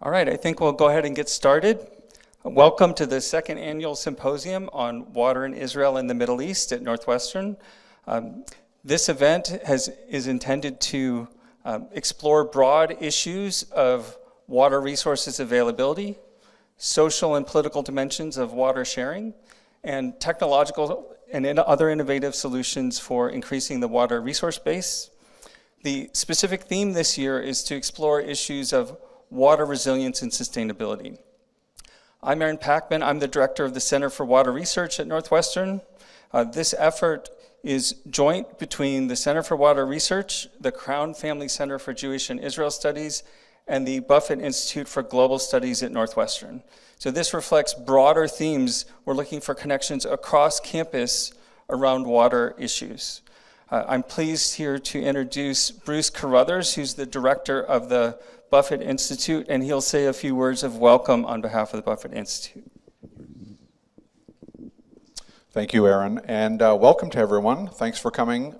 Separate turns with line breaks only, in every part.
All right, I think we'll go ahead and get started. Welcome to the second annual Symposium on Water in Israel and the Middle East at Northwestern. This event is intended to explore broad issues of water resources availability, social and political dimensions of water sharing, and technological and other innovative solutions for increasing the water resource base. The specific theme this year is to explore issues of water resilience and sustainability. I'm Aaron Packman. I'm the director of the Center for Water Research at Northwestern. This effort is joint between the Center for Water Research, the Crown Family Center for Jewish and Israel Studies, and the Buffett Institute for Global Studies at Northwestern. So this reflects broader themes. We're looking for connections across campus around water issues. I'm pleased here to introduce Bruce Carruthers, who's the director of the Buffett Institute, and he'll say a few words of welcome on behalf of the Buffett Institute.
Thank you, Aaron, and welcome to everyone. Thanks for coming.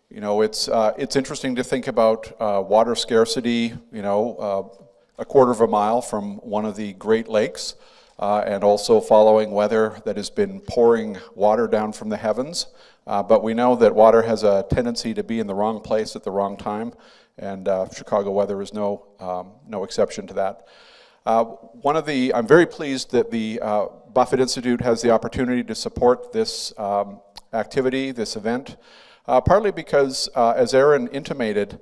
It's interesting to think about water scarcity, a quarter of a mile from one of the Great Lakes, and also following weather that has been pouring water down from the heavens. But we know that water has a tendency to be in the wrong place at the wrong time, and Chicago weather is no exception to that. I'm very pleased that the Buffett Institute has the opportunity to support this activity, this event, partly because, as Aaron intimated,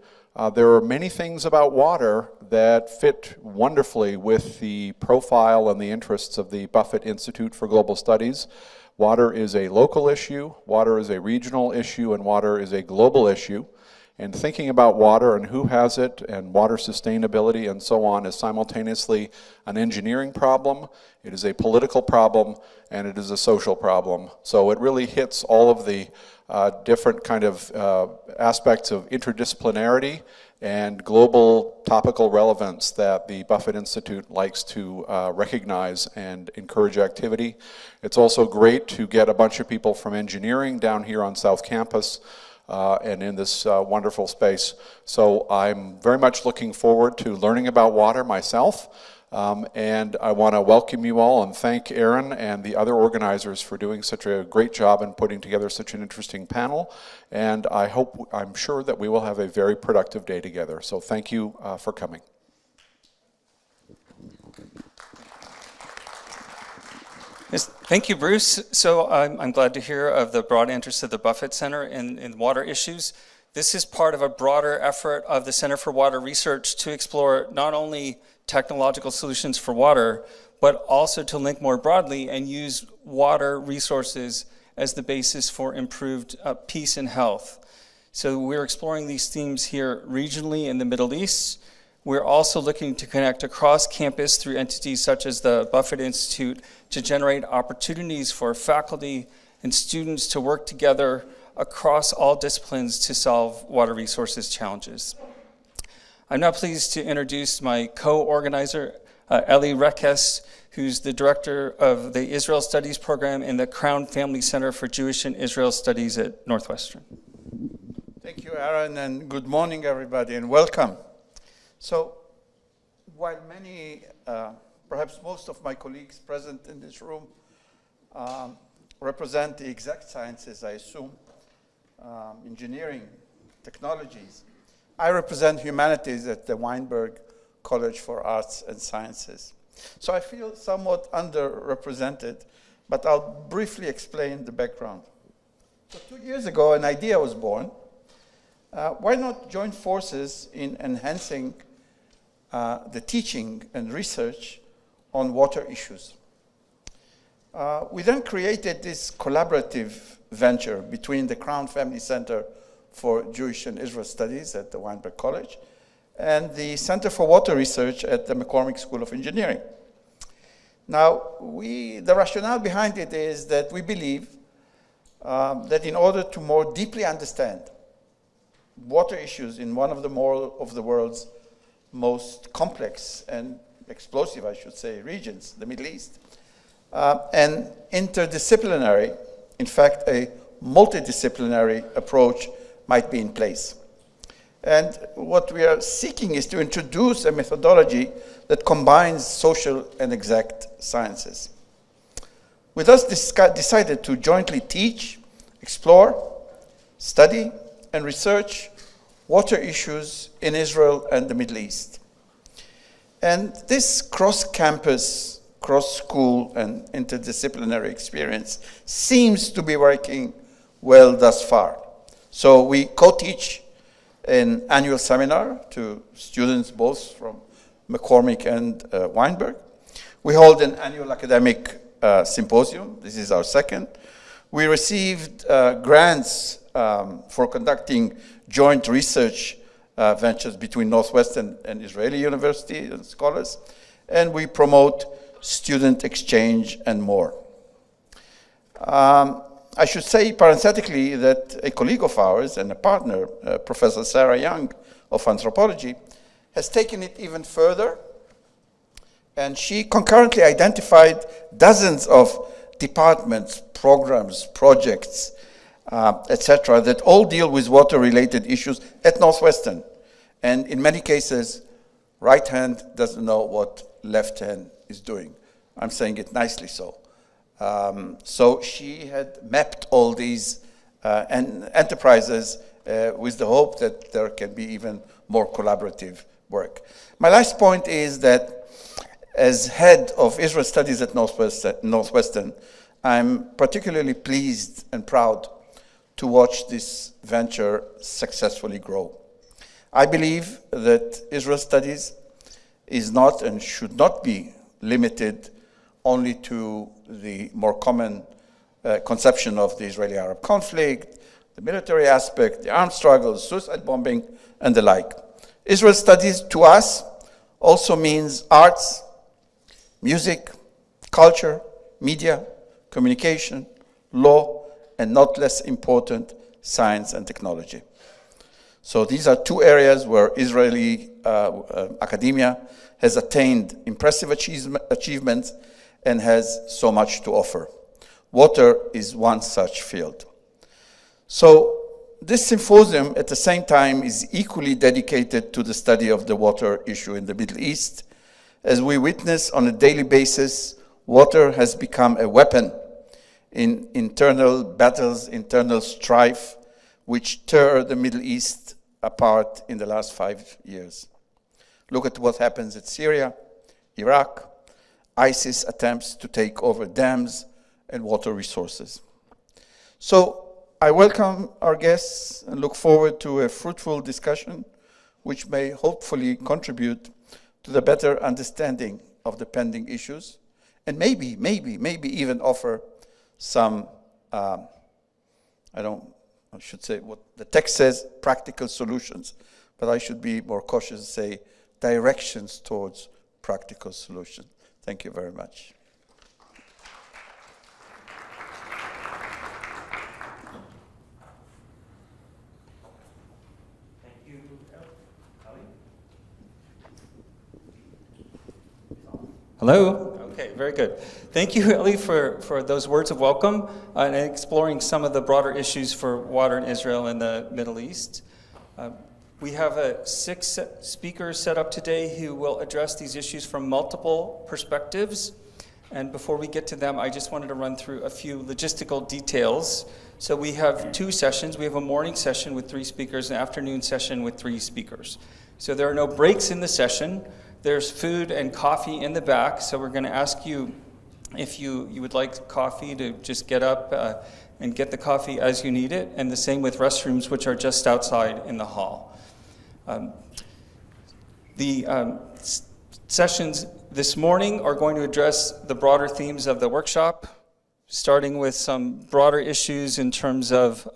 there are many things about water that fit wonderfully with the profile and the interests of the Buffett Institute for Global Studies. Water is a local issue, water is a regional issue, and water is a global issue. And thinking about water and who has it and water sustainability and so on is simultaneously an engineering problem, it is a political problem, and it is a social problem. So it really hits all of the different kind of aspects of interdisciplinarity and global topical relevance that the Buffett Institute likes to recognize and encourage activity. It's also great to get a bunch of people from engineering down here on South Campus and in this wonderful space. So I'm very much looking forward to learning about water myself. And I want to welcome you all and thank Aaron and the other organizers for doing such a great job in putting together such an interesting panel. And I'm sure that we will have a very productive day together. So thank you for coming.
Yes, thank you, Bruce. So I'm glad to hear of the broad interest of the Buffett Center in water issues. This is part of a broader effort of the Center for Water Research to explore not only technological solutions for water, but also to link more broadly and use water resources as the basis for improved peace and health. So we're exploring these themes here regionally in the Middle East. We're also looking to connect across campus through entities such as the Buffett Institute to generate opportunities for faculty and students to work together across all disciplines to solve water resources challenges. I'm now pleased to introduce my co-organizer, Eli Rekes, who's the director of the Israel Studies program in the Crown Family Center for Jewish and Israel Studies at Northwestern.
Thank you, Aaron, and good morning, everybody, and welcome. So, while many, perhaps most of my colleagues present in this room represent the exact sciences, I assume, engineering, technologies, I represent humanities at the Weinberg College for Arts and Sciences. So I feel somewhat underrepresented, but I'll briefly explain the background. So 2 years ago, an idea was born. Why not join forces in enhancing the teaching and research on water issues? We then created this collaborative venture between the Crown Family Center for Jewish and Israel Studies at the Weinberg College and the Center for Water Research at the McCormick School of Engineering. Now, the rationale behind it is that we believe that in order to more deeply understand water issues in one of the world's most complex and explosive, I should say, regions, the Middle East, an interdisciplinary, in fact, a multidisciplinary approach might be in place. And what we are seeking is to introduce a methodology that combines social and exact sciences. We thus decided to jointly teach, explore, study, and research water issues in Israel and the Middle East. And this cross-campus, cross-school, and interdisciplinary experience seems to be working well thus far. So we co-teach an annual seminar to students both from McCormick and Weinberg. We hold an annual academic symposium. This is our second. We received grants for conducting joint research ventures between Northwestern and Israeli University and scholars, and we promote student exchange and more. I should say parenthetically that a colleague of ours and a partner, Professor Sarah Young of anthropology, has taken it even further, and she concurrently identified dozens of departments, programs, projects, etc., that all deal with water-related issues at Northwestern. And in many cases, right hand doesn't know what left hand is doing. I'm saying it nicely so. So she had mapped all these enterprises with the hope that there can be even more collaborative work. My last point is that as head of Israel Studies at Northwestern, I'm particularly pleased and proud to watch this venture successfully grow. I believe that Israel Studies is not and should not be limited only to the more common conception of the Israeli-Arab conflict, the military aspect, the armed struggles, suicide bombing, and the like. Israel Studies, to us, also means arts, music, culture, media, communication, law, and not less important, science and technology. So these are two areas where Israeli academia has attained impressive achievements and has so much to offer. Water is one such field. So this symposium at the same time is equally dedicated to the study of the water issue in the Middle East. As we witness on a daily basis, water has become a weapon in internal battles, internal strife, which tear the Middle East apart in the last 5 years. Look at what happens in Syria, Iraq, ISIS attempts to take over dams and water resources. So I welcome our guests and look forward to a fruitful discussion which may hopefully contribute to the better understanding of the pending issues and maybe even offer some, I should say what the text says, practical solutions, but I should be more cautious and say directions towards practical solutions. Thank you very much.
Thank you, Ali. Hello. Okay, very good. Thank you, Eli, for those words of welcome and exploring some of the broader issues for water in Israel and the Middle East. We have 6 speakers set up today who will address these issues from multiple perspectives. And before we get to them, I just wanted to run through a few logistical details. So we have 2 sessions. We have a morning session with 3 speakers, an afternoon session with 3 speakers. So there are no breaks in the session. There's food and coffee in the back. So we're going to ask you if you would like coffee to just get up and get the coffee as you need it. And the same with restrooms, which are just outside in the hall. Sessions this morning are going to address the broader themes of the workshop, starting with some broader issues in terms of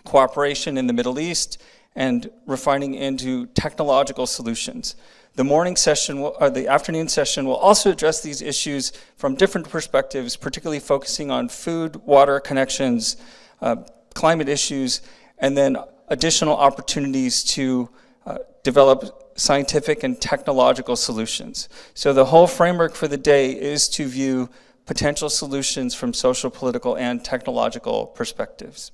cooperation in the Middle East and refining into technological solutions. The morning session, or the afternoon session, will also address these issues from different perspectives, particularly focusing on food, water connections, climate issues, and then additional opportunities to develop scientific and technological solutions. So the whole framework for the day is to view potential solutions from social, political, and technological perspectives.